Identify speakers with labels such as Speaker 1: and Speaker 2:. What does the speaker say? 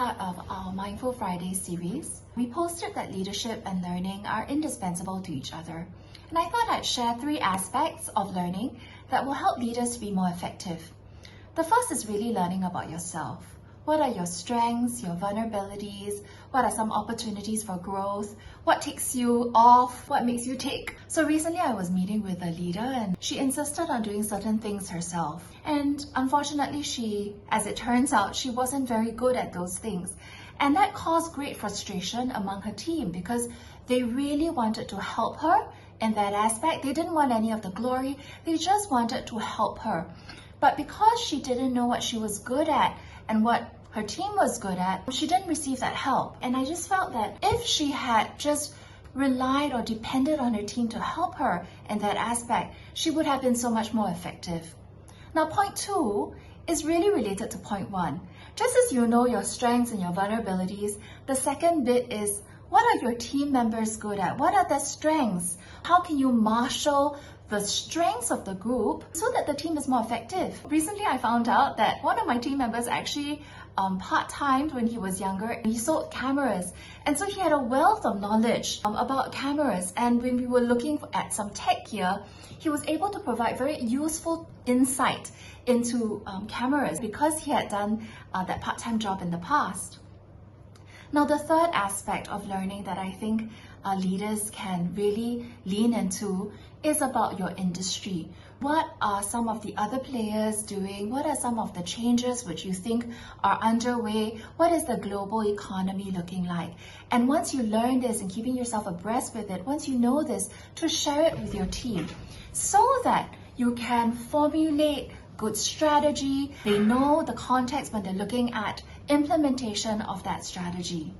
Speaker 1: part of our Mindful Friday series, we posted that leadership and learning are indispensable to each other. And I thought I'd share 3 aspects of learning that will help leaders to be more effective. The first is really learning about yourself. What are your strengths, your vulnerabilities? What are some opportunities for growth? What takes you off? What makes you tick? So recently I was meeting with a leader and she insisted on doing certain things herself. And unfortunately as it turns out, she wasn't very good at those things. And that caused great frustration among her team because they really wanted to help her in that aspect. They didn't want any of the glory. They just wanted to help her. But because she didn't know what she was good at and what her team was good at, she didn't receive that help. And I just felt that if she had just relied or depended on her team to help her in that aspect, she would have been so much more effective. Now, point 2 is really related to point 1. Just as you know your strengths and your vulnerabilities, the second bit is, what are your team members good at? What are their strengths? How can you marshal the strengths of the group so that the team is more effective? Recently, I found out that one of my team members actually part-timed when he was younger. He sold cameras, and so he had a wealth of knowledge about cameras. And when we were looking at some tech gear, he was able to provide very useful insight into cameras because he had done that part-time job in the past. Now, the third aspect of learning that I think leaders can really lean into is about your industry. What are some of the other players doing? What are some of the changes which you think are underway? What is the global economy looking like? And once you learn this and keeping yourself abreast with it, once you know this, to share it with your team so that you can formulate good strategy. They know the context when they're looking at implementation of that strategy.